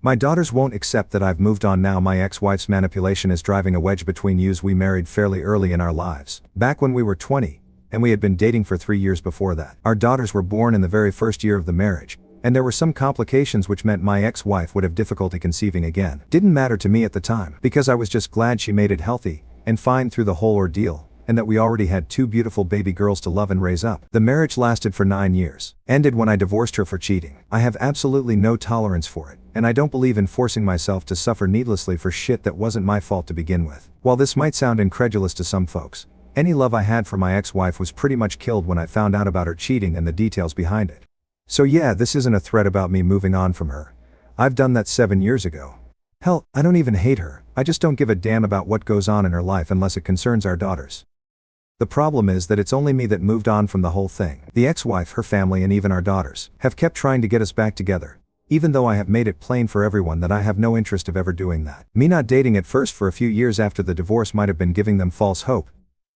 My daughters won't accept that I've moved on now. My ex-wife's manipulation is driving a wedge between us. We married fairly early in our lives, back when we were 20, and we had been dating for 3 years before that. Our daughters were born in the very first year of the marriage, and there were some complications which meant my ex-wife would have difficulty conceiving again. Didn't matter to me at the time, because I was just glad she made it healthy and fine through the whole ordeal, and that we already had 2 beautiful baby girls to love and raise up. The marriage lasted for 9 years. Ended when I divorced her for cheating. I have absolutely no tolerance for it, and I don't believe in forcing myself to suffer needlessly for shit that wasn't my fault to begin with. While this might sound incredulous to some folks, any love I had for my ex-wife was pretty much killed when I found out about her cheating and the details behind it. So yeah, this isn't a threat about me moving on from her. I've done that 7 years ago. Hell, I don't even hate her, I just don't give a damn about what goes on in her life unless it concerns our daughters. The problem is that it's only me that moved on from the whole thing. The ex-wife, her family, and even our daughters have kept trying to get us back together, even though I have made it plain for everyone that I have no interest of ever doing that. Me not dating at first for a few years after the divorce might have been giving them false hope,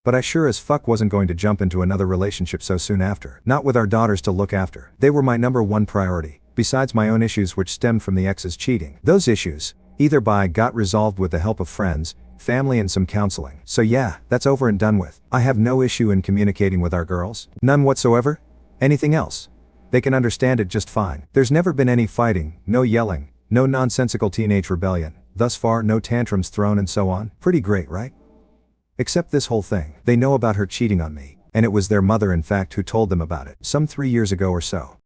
but I sure as fuck wasn't going to jump into another relationship so soon after. Not with our daughters to look after. They were my #1 priority, besides my own issues which stemmed from the ex's cheating. Those issues, either by got resolved with the help of friends, family, and some counseling. So yeah, that's over and done with. I have no issue in communicating with our girls. None whatsoever. Anything else? They can understand it just fine. There's never been any fighting, no yelling, no nonsensical teenage rebellion. Thus far, no tantrums thrown and so on. Pretty great, right? Except this whole thing. They know about her cheating on me, and it was their mother in fact who told them about it, some 3 years ago or so.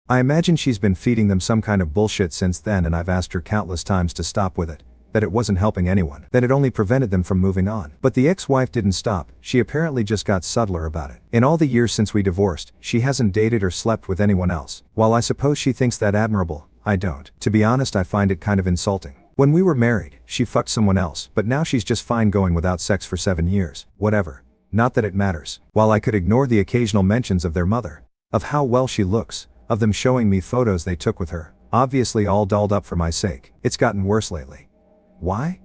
I imagine she's been feeding them some kind of bullshit since then, and I've asked her countless times to stop with it, that it wasn't helping anyone, that it only prevented them from moving on. But the ex-wife didn't stop, she apparently just got subtler about it. In all the years since we divorced, she hasn't dated or slept with anyone else. While I suppose she thinks that admirable, I don't. To be honest, I find it kind of insulting. When we were married, she fucked someone else, but now she's just fine going without sex for 7 years. Whatever. Not that it matters. While I could ignore the occasional mentions of their mother, of how well she looks, of them showing me photos they took with her, obviously all dolled up for my sake, it's gotten worse lately. Why?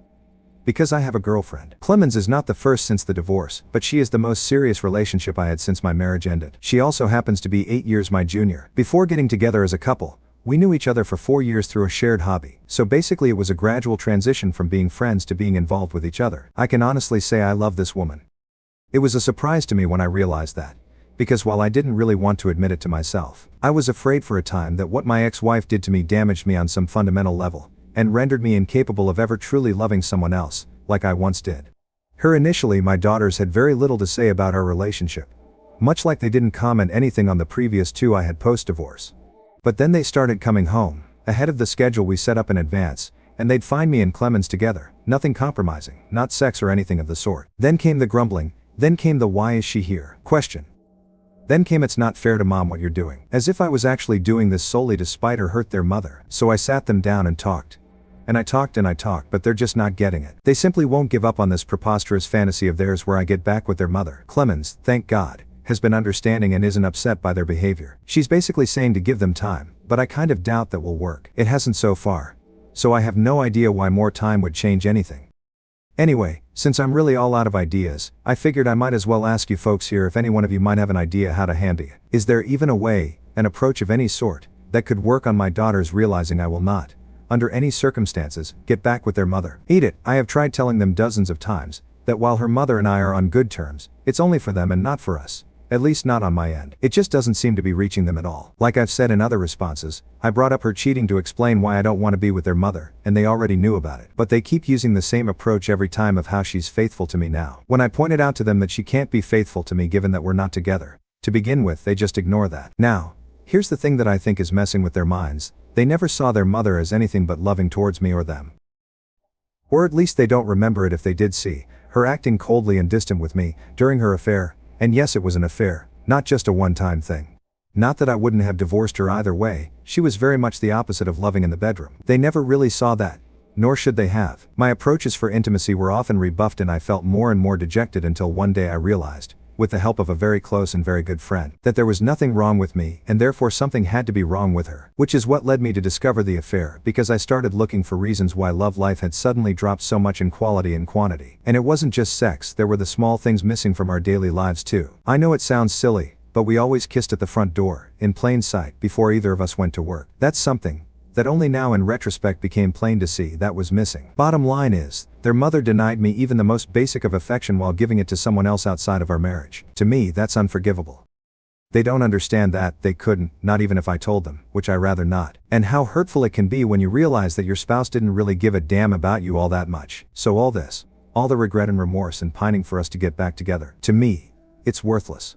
Because I have a girlfriend. Clemens is not the first since the divorce, but she is the most serious relationship I had since my marriage ended. She also happens to be 8 years my junior. Before getting together as a couple, we knew each other for 4 years through a shared hobby. So basically it was a gradual transition from being friends to being involved with each other. I can honestly say I love this woman. It was a surprise to me when I realized that, because while I didn't really want to admit it to myself, I was afraid for a time that what my ex-wife did to me damaged me on some fundamental level, and rendered me incapable of ever truly loving someone else, like I once did. Initially, my daughters had very little to say about our relationship, much like they didn't comment anything on the previous 2 I had post-divorce. But then they started coming home, ahead of the schedule we set up in advance, and they'd find me and Clemens together, nothing compromising, not sex or anything of the sort. Then came the grumbling, then came the "why is she here?" question. Then came "it's not fair to mom what you're doing." As if I was actually doing this solely to spite or hurt their mother. So I sat them down and talked. And I talked, but they're just not getting it. They simply won't give up on this preposterous fantasy of theirs where I get back with their mother. Clemens, thank God, has been understanding and isn't upset by their behavior. She's basically saying to give them time, but I kind of doubt that will work. It hasn't so far. So I have no idea why more time would change anything. Anyway, since I'm really all out of ideas, I figured I might as well ask you folks here if any one of you might have an idea how to handle it. Is there even a way, an approach of any sort, that could work on my daughters realizing I will not, under any circumstances, get back with their mother? Eat it. I have tried telling them dozens of times, that while her mother and I are on good terms, it's only for them and not for us. At least not on my end. It just doesn't seem to be reaching them at all. Like I've said in other responses, I brought up her cheating to explain why I don't want to be with their mother, and they already knew about it. But they keep using the same approach every time of how she's faithful to me now. When I pointed out to them that she can't be faithful to me given that we're not together, to begin with, they just ignore that. Now, here's the thing that I think is messing with their minds. They never saw their mother as anything but loving towards me or them. Or at least they don't remember it if they did see her acting coldly and distant with me during her affair. And yes, it was an affair, not just a one-time thing. Not that I wouldn't have divorced her either way, she was very much the opposite of loving in the bedroom. They never really saw that, nor should they have. My approaches for intimacy were often rebuffed and I felt more and more dejected until one day I realized, with the help of a very close and very good friend, that there was nothing wrong with me and therefore something had to be wrong with her. Which is what led me to discover the affair, because I started looking for reasons why love life had suddenly dropped so much in quality and quantity. And it wasn't just sex, there were the small things missing from our daily lives too. I know it sounds silly, but we always kissed at the front door, in plain sight, before either of us went to work. That's something that only now in retrospect became plain to see that was missing. Bottom line is, their mother denied me even the most basic of affection while giving it to someone else outside of our marriage. To me, that's unforgivable. They don't understand that, they couldn't, not even if I told them, which I rather not. And how hurtful it can be when you realize that your spouse didn't really give a damn about you all that much. So all this, all the regret and remorse and pining for us to get back together, to me, it's worthless.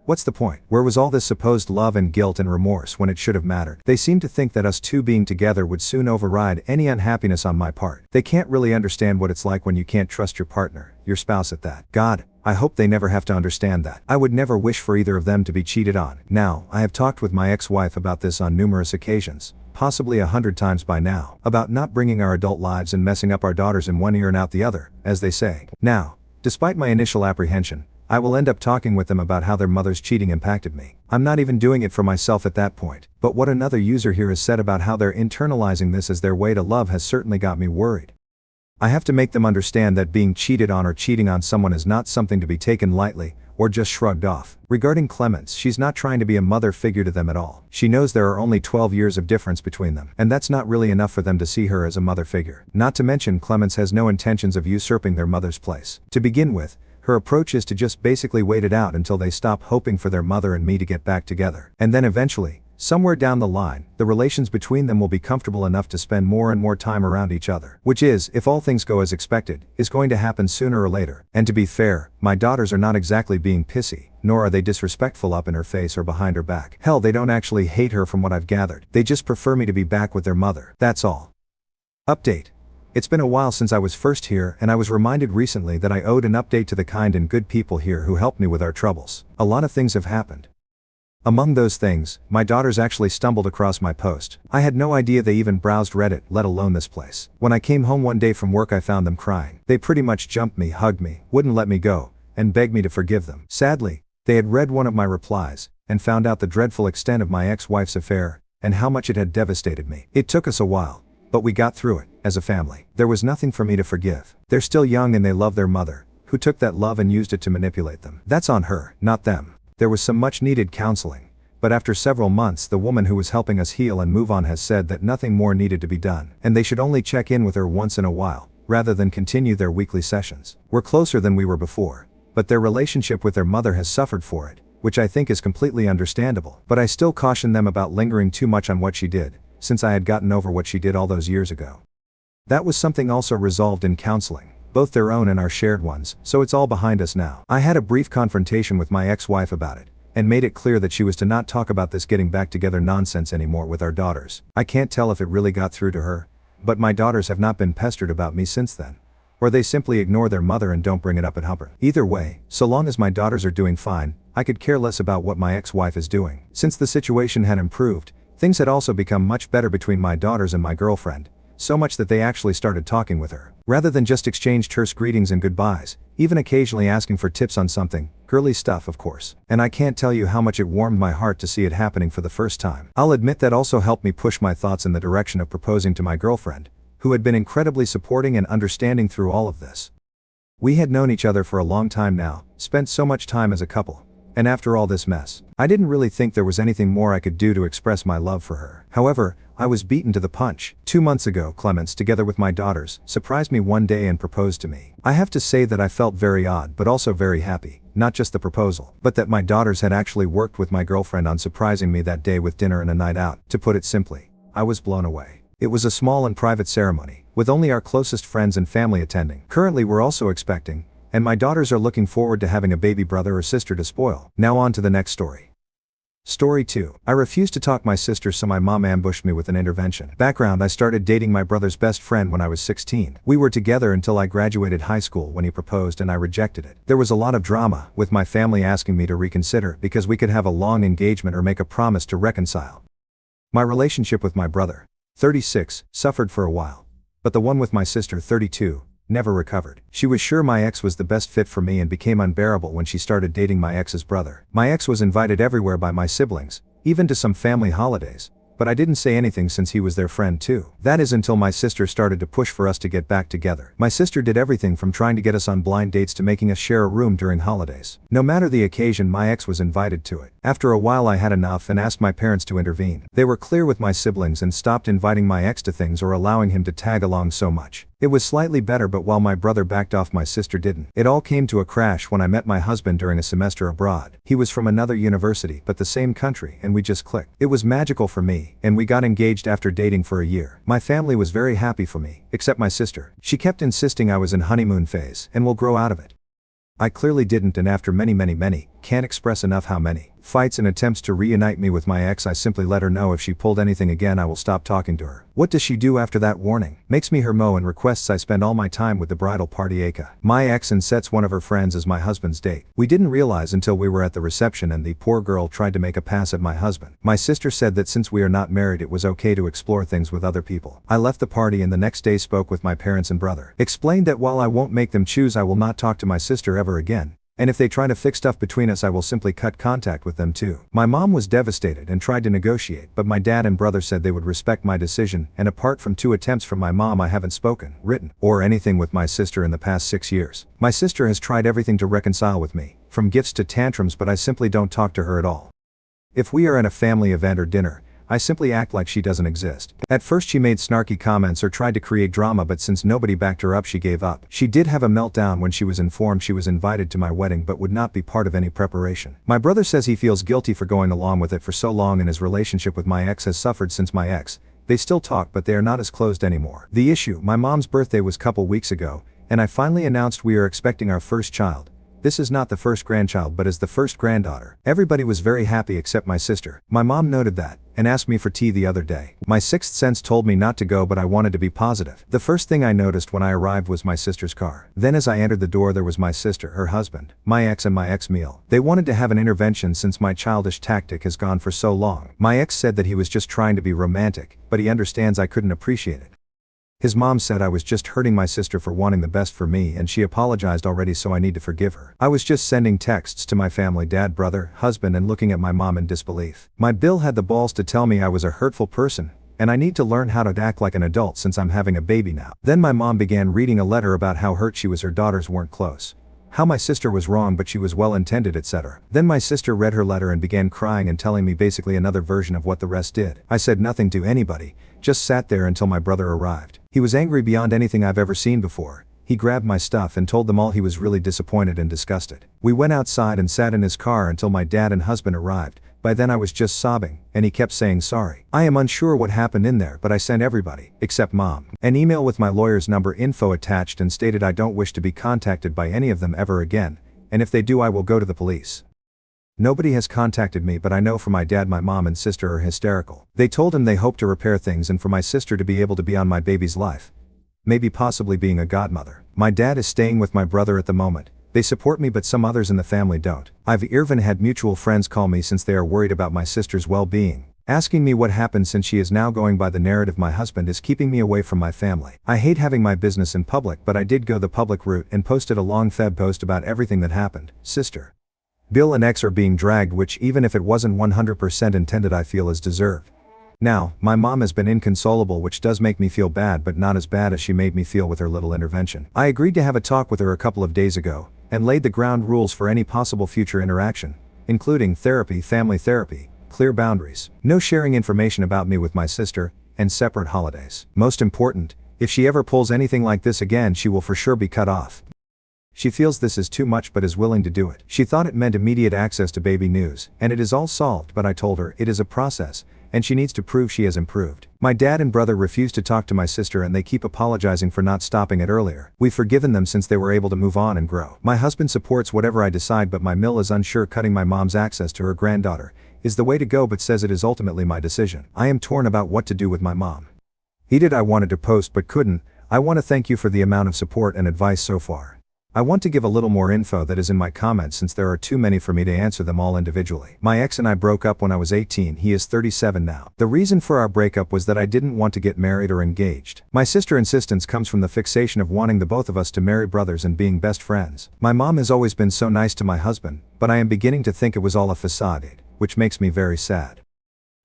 What's the point? Where was all this supposed love and guilt and remorse when it should have mattered? They seem to think that us two being together would soon override any unhappiness on my part. They can't really understand what it's like when you can't trust your partner, your spouse at that. God, I hope they never have to understand that. I would never wish for either of them to be cheated on. Now, I have talked with my ex-wife about this on numerous occasions, possibly 100 times by now, about not bringing our adult lives and messing up our daughters in one ear and out the other, as they say. Now, despite my initial apprehension, I will end up talking with them about how their mother's cheating impacted me. I'm not even doing it for myself at that point, but what another user here has said about how they're internalizing this as their way to love has certainly got me worried. I have to make them understand that being cheated on or cheating on someone is not something to be taken lightly, or just shrugged off. Regarding Clemens, she's not trying to be a mother figure to them at all. She knows there are only 12 years of difference between them, and that's not really enough for them to see her as a mother figure. Not to mention Clemens has no intentions of usurping their mother's place. To begin with, her approach is to just basically wait it out until they stop hoping for their mother and me to get back together. And then eventually, somewhere down the line, the relations between them will be comfortable enough to spend more and more time around each other. Which is, if all things go as expected, is going to happen sooner or later. And to be fair, my daughters are not exactly being pissy, nor are they disrespectful up in her face or behind her back. Hell, they don't actually hate her from what I've gathered. They just prefer me to be back with their mother. That's all. Update. It's been a while since I was first here, and I was reminded recently that I owed an update to the kind and good people here who helped me with our troubles. A lot of things have happened. Among those things, my daughters actually stumbled across my post. I had no idea they even browsed Reddit, let alone this place. When I came home one day from work, I found them crying. They pretty much jumped me, hugged me, wouldn't let me go, and begged me to forgive them. Sadly, they had read one of my replies, and found out the dreadful extent of my ex-wife's affair, and how much it had devastated me. It took us a while, but we got through it, as a family. There was nothing for me to forgive. They're still young and they love their mother, who took that love and used it to manipulate them. That's on her, not them. There was some much needed counseling, but after several months the woman who was helping us heal and move on has said that nothing more needed to be done, and they should only check in with her once in a while, rather than continue their weekly sessions. We're closer than we were before, but their relationship with their mother has suffered for it, which I think is completely understandable. But I still caution them about lingering too much on what she did, since I had gotten over what she did all those years ago. That was something also resolved in counseling, both their own and our shared ones, so it's all behind us now. I had a brief confrontation with my ex-wife about it, and made it clear that she was to not talk about this getting back together nonsense anymore with our daughters. I can't tell if it really got through to her, but my daughters have not been pestered about me since then. Or they simply ignore their mother and don't bring it up at Humper. Either way, so long as my daughters are doing fine, I could care less about what my ex-wife is doing. Since the situation had improved, things had also become much better between my daughters and my girlfriend, so much that they actually started talking with her. Rather than just exchange terse greetings and goodbyes, even occasionally asking for tips on something, girly stuff of course. And I can't tell you how much it warmed my heart to see it happening for the first time. I'll admit that also helped me push my thoughts in the direction of proposing to my girlfriend, who had been incredibly supporting and understanding through all of this. We had known each other for a long time now, spent so much time as a couple, and after all this mess, I didn't really think there was anything more I could do to express my love for her. However, I was beaten to the punch. 2 months ago, Clemens, together with my daughters, surprised me one day and proposed to me. I have to say that I felt very odd but also very happy, not just the proposal, but that my daughters had actually worked with my girlfriend on surprising me that day with dinner and a night out. To put it simply, I was blown away. It was a small and private ceremony, with only our closest friends and family attending. Currently we're also expecting, and my daughters are looking forward to having a baby brother or sister to spoil. Now on to the next story. Story 2. I refused to talk my sister, so my mom ambushed me with an intervention. Background: I started dating my brother's best friend when I was 16. We were together until I graduated high school when he proposed and I rejected it. There was a lot of drama, with my family asking me to reconsider because we could have a long engagement or make a promise to reconcile. My relationship with my brother, 36, suffered for a while, but the one with my sister, 32, never recovered. She was sure my ex was the best fit for me and became unbearable when she started dating my ex's brother. My ex was invited everywhere by my siblings, even to some family holidays, but I didn't say anything since he was their friend too. That is until my sister started to push for us to get back together. My sister did everything from trying to get us on blind dates to making us share a room during holidays. No matter the occasion, my ex was invited to it. After a while I had enough and asked my parents to intervene. They were clear with my siblings and stopped inviting my ex to things or allowing him to tag along so much. It was slightly better, but while my brother backed off, my sister didn't. It all came to a crash when I met my husband during a semester abroad. He was from another university but the same country, and we just clicked. It was magical for me, and we got engaged after dating for a year. My family was very happy for me, except my sister. She kept insisting I was in honeymoon phase and will grow out of it. I clearly didn't, and after many, can't express enough how many fights and attempts to reunite me with my ex, I simply let her know if she pulled anything again I will stop talking to her. What does she do after that warning? Makes me her mo and requests I spend all my time with the bridal party aka. My ex and sets one of her friends as my husband's date. We didn't realize until we were at the reception and the poor girl tried to make a pass at my husband. My sister said that since we are not married it was okay to explore things with other people. I left the party and the next day spoke with my parents and brother. Explained that while I won't make them choose, I will not talk to my sister ever again. And if they try to fix stuff between us, I will simply cut contact with them too. My mom was devastated and tried to negotiate, but my dad and brother said they would respect my decision, and apart from 2 attempts from my mom, I haven't spoken, written, or anything with my sister in the past 6 years. My sister has tried everything to reconcile with me, from gifts to tantrums, but I simply don't talk to her at all. If we are at a family event or dinner, I simply act like she doesn't exist. At first she made snarky comments or tried to create drama, but since nobody backed her up, she gave up. She did have a meltdown when she was informed she was invited to my wedding but would not be part of any preparation. My brother says he feels guilty for going along with it for so long, and his relationship with my ex has suffered since my ex. They still talk, but they are not as closed anymore. The issue: my mom's birthday was couple weeks ago, and I finally announced we are expecting our first child. This is not the first grandchild but is the first granddaughter. Everybody was very happy except my sister. My mom noted that, and asked me for tea the other day. My sixth sense told me not to go, but I wanted to be positive. The first thing I noticed when I arrived was my sister's car. Then as I entered the door there was my sister, her husband, my ex and my ex meal. They wanted to have an intervention since my childish tactic has gone for so long. My ex said that he was just trying to be romantic, but he understands I couldn't appreciate it. His mom said I was just hurting my sister for wanting the best for me, and she apologized already, so I need to forgive her. I was just sending texts to my family, dad, brother, husband, and looking at my mom in disbelief. My Bill had the balls to tell me I was a hurtful person, and I need to learn how to act like an adult since I'm having a baby now. Then my mom began reading a letter about how hurt she was her daughters weren't close, how my sister was wrong but she was well intended, etc. Then my sister read her letter and began crying and telling me basically another version of what the rest did. I said nothing to anybody, just sat there until my brother arrived. He was angry beyond anything I've ever seen before. He grabbed my stuff and told them all he was really disappointed and disgusted. We went outside and sat in his car until my dad and husband arrived. By then I was just sobbing, and he kept saying sorry. I am unsure what happened in there, but I sent everybody, except mom, an email with my lawyer's number info attached and stated I don't wish to be contacted by any of them ever again, and if they do I will go to the police. Nobody has contacted me, but I know for my dad my mom and sister are hysterical. They told him they hope to repair things and for my sister to be able to be on my baby's life. Maybe possibly being a godmother. My dad is staying with my brother at the moment. They support me but some others in the family don't. I've even had mutual friends call me since they are worried about my sister's well-being, asking me what happened since she is now going by the narrative my husband is keeping me away from my family. I hate having my business in public, but I did go the public route and posted a long Feb post about everything that happened. Sister, Bill and ex are being dragged, which even if it wasn't 100% intended I feel is deserved. Now, my mom has been inconsolable, which does make me feel bad, but not as bad as she made me feel with her little intervention. I agreed to have a talk with her a couple of days ago, and laid the ground rules for any possible future interaction, including therapy, family therapy, clear boundaries, no sharing information about me with my sister, and separate holidays. Most important, if she ever pulls anything like this again she will for sure be cut off. She feels this is too much but is willing to do it. She thought it meant immediate access to baby news, and it is all solved, but I told her it is a process, and she needs to prove she has improved. My dad and brother refuse to talk to my sister and they keep apologizing for not stopping it earlier. We've forgiven them since they were able to move on and grow. My husband supports whatever I decide, but my mill is unsure cutting my mom's access to her granddaughter is the way to go, but says it is ultimately my decision. I am torn about what to do with my mom. I wanted to post but couldn't. I want to thank you for the amount of support and advice so far. I want to give a little more info that is in my comments since there are too many for me to answer them all individually. My ex and I broke up when I was 18, he is 37 now. The reason for our breakup was that I didn't want to get married or engaged. My sister's insistence comes from the fixation of wanting the both of us to marry brothers and being best friends. My mom has always been so nice to my husband, but I am beginning to think it was all a facade, which makes me very sad.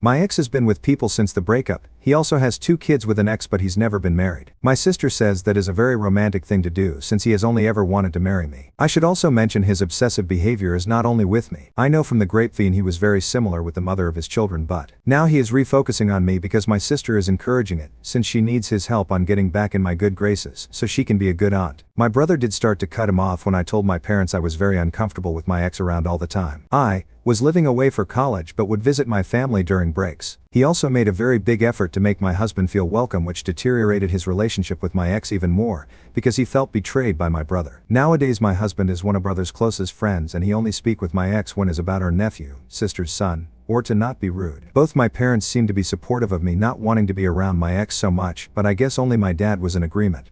My ex has been with people since the breakup. He also has 2 kids with an ex, but he's never been married. My sister says that is a very romantic thing to do since he has only ever wanted to marry me. I should also mention his obsessive behavior is not only with me. I know from the grapevine he was very similar with the mother of his children, but now he is refocusing on me because my sister is encouraging it, since she needs his help on getting back in my good graces so she can be a good aunt. My brother did start to cut him off when I told my parents I was very uncomfortable with my ex around all the time. I was living away for college but would visit my family during breaks. He also made a very big effort to make my husband feel welcome, which deteriorated his relationship with my ex even more, because he felt betrayed by my brother. Nowadays my husband is one of brother's closest friends and he only speak with my ex when it's about our nephew, sister's son, or to not be rude. Both my parents seem to be supportive of me not wanting to be around my ex so much, but I guess only my dad was in agreement.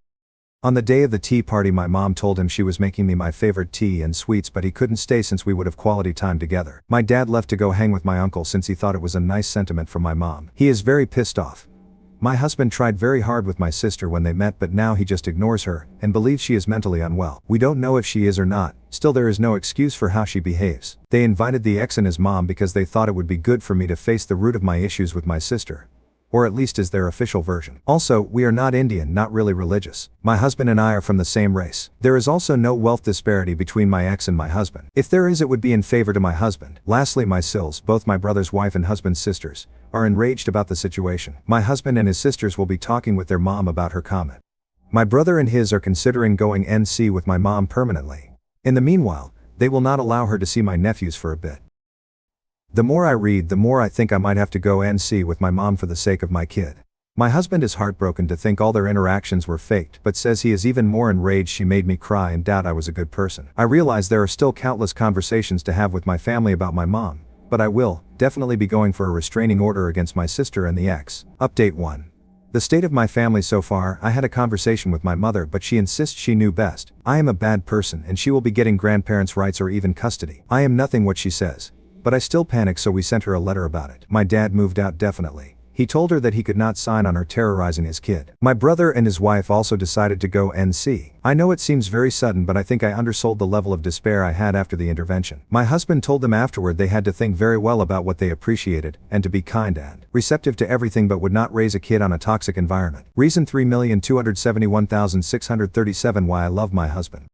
On the day of the tea party my mom told him she was making me my favorite tea and sweets, but he couldn't stay since we would have quality time together. My dad left to go hang with my uncle since he thought it was a nice sentiment from my mom. He is very pissed off. My husband tried very hard with my sister when they met, but now he just ignores her and believes she is mentally unwell. We don't know if she is or not, still there is no excuse for how she behaves. They invited the ex and his mom because they thought it would be good for me to face the root of my issues with my sister. Or at least is their official version. Also, we are not Indian, not really religious. My husband and I are from the same race. There is also no wealth disparity between my ex and my husband. If there is, it would be in favor to my husband. Lastly, my Sills, both my brother's wife and husband's sisters, are enraged about the situation. My husband and his sisters will be talking with their mom about her comment. My brother and his are considering going NC with my mom permanently. In the meanwhile, they will not allow her to see my nephews for a bit. The more I read, the more I think I might have to go NC with my mom for the sake of my kid. My husband is heartbroken to think all their interactions were faked, but says he is even more enraged she made me cry and doubt I was a good person. I realize there are still countless conversations to have with my family about my mom, but I will definitely be going for a restraining order against my sister and the ex. Update 1. The state of my family so far. I had a conversation with my mother, but she insists she knew best. I am a bad person and she will be getting grandparents' rights or even custody. I am nothing what she says. But I still panic, so we sent her a letter about it. My dad moved out definitely. He told her that he could not sign on her terrorizing his kid. My brother and his wife also decided to go NC. I know it seems very sudden, but I think I undersold the level of despair I had after the intervention. My husband told them afterward they had to think very well about what they appreciated, and to be kind and receptive to everything, but would not raise a kid on a toxic environment. Reason 3,271,637 why I love my husband.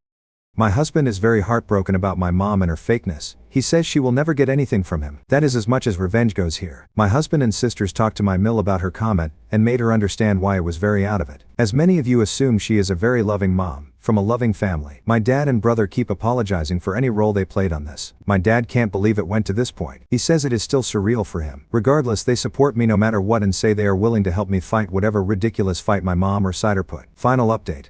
My husband is very heartbroken about my mom and her fakeness. He says she will never get anything from him. That is as much as revenge goes here. My husband and sisters talked to my mill about her comment, and made her understand why it was very out of it. As many of you assume, she is a very loving mom, from a loving family. My dad and brother keep apologizing for any role they played on this. My dad can't believe it went to this point. He says it is still surreal for him. Regardless, they support me no matter what and say they are willing to help me fight whatever ridiculous fight my mom or Cider put. Final update.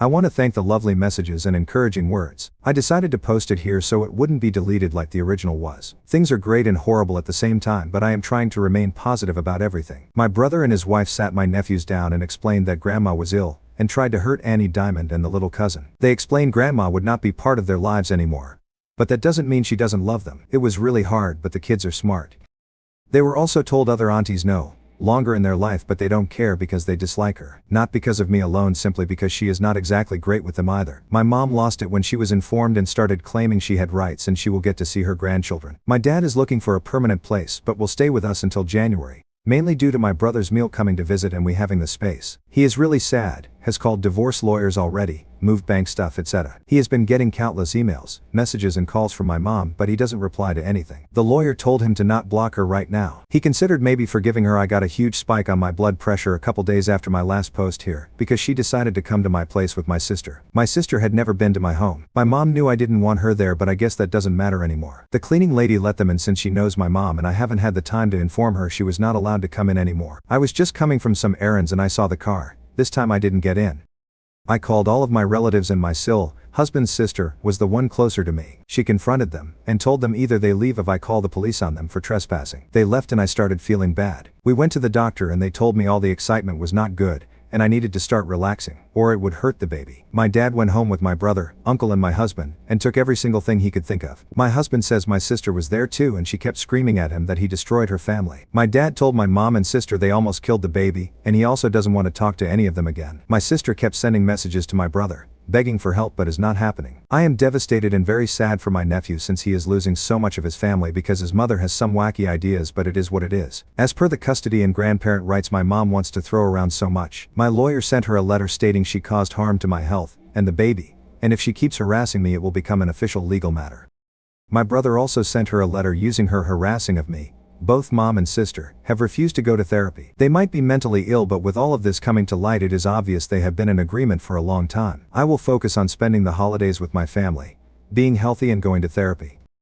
I want to thank the lovely messages and encouraging words. I decided to post it here so it wouldn't be deleted like the original was. Things are great and horrible at the same time, but I am trying to remain positive about everything. My brother and his wife sat my nephews down and explained that grandma was ill, and tried to hurt Annie Diamond and the little cousin. They explained grandma would not be part of their lives anymore. But that doesn't mean she doesn't love them. It was really hard, but the kids are smart. They were also told other aunties no longer in their life, but they don't care because they dislike her. Not because of me alone, simply because she is not exactly great with them either. My mom lost it when she was informed and started claiming she had rights and she will get to see her grandchildren. My dad is looking for a permanent place but will stay with us until January. Mainly due to my brother's meal coming to visit and we having the space. He is really sad, has called divorce lawyers already, moved bank stuff, etc. He has been getting countless emails, messages and calls from my mom, but he doesn't reply to anything. The lawyer told him to not block her right now. He considered maybe forgiving her. I got a huge spike on my blood pressure a couple days after my last post here, because she decided to come to my place with my sister. My sister had never been to my home. My mom knew I didn't want her there, but I guess that doesn't matter anymore. The cleaning lady let them in since she knows my mom, and I haven't had the time to inform her she was not allowed to come in anymore. I was just coming from some errands and I saw the car. This time I didn't get in. I called all of my relatives and my husband's sister was the one closer to me. She confronted them and told them either they leave if I call the police on them for trespassing. They left and I started feeling bad. We went to the doctor and they told me all the excitement was not good and I needed to start relaxing, or it would hurt the baby. My dad went home with my brother, uncle and my husband, and took every single thing he could think of. My husband says my sister was there too and she kept screaming at him that he destroyed her family. My dad told my mom and sister they almost killed the baby, and he also doesn't want to talk to any of them again. My sister kept sending messages to my brother, begging for help but is not happening. I am devastated and very sad for my nephew since he is losing so much of his family because his mother has some wacky ideas, but it is what it is. As per the custody and grandparent rights my mom wants to throw around so much. My lawyer sent her a letter stating she caused harm to my health and the baby, and if she keeps harassing me it will become an official legal matter. My brother also sent her a letter using her harassing of me. Both mom and sister have refused to go to therapy. They might be mentally ill, but with all of this coming to light it is obvious they have been in agreement for a long time. I will focus on spending the holidays with my family, being healthy and going to therapy.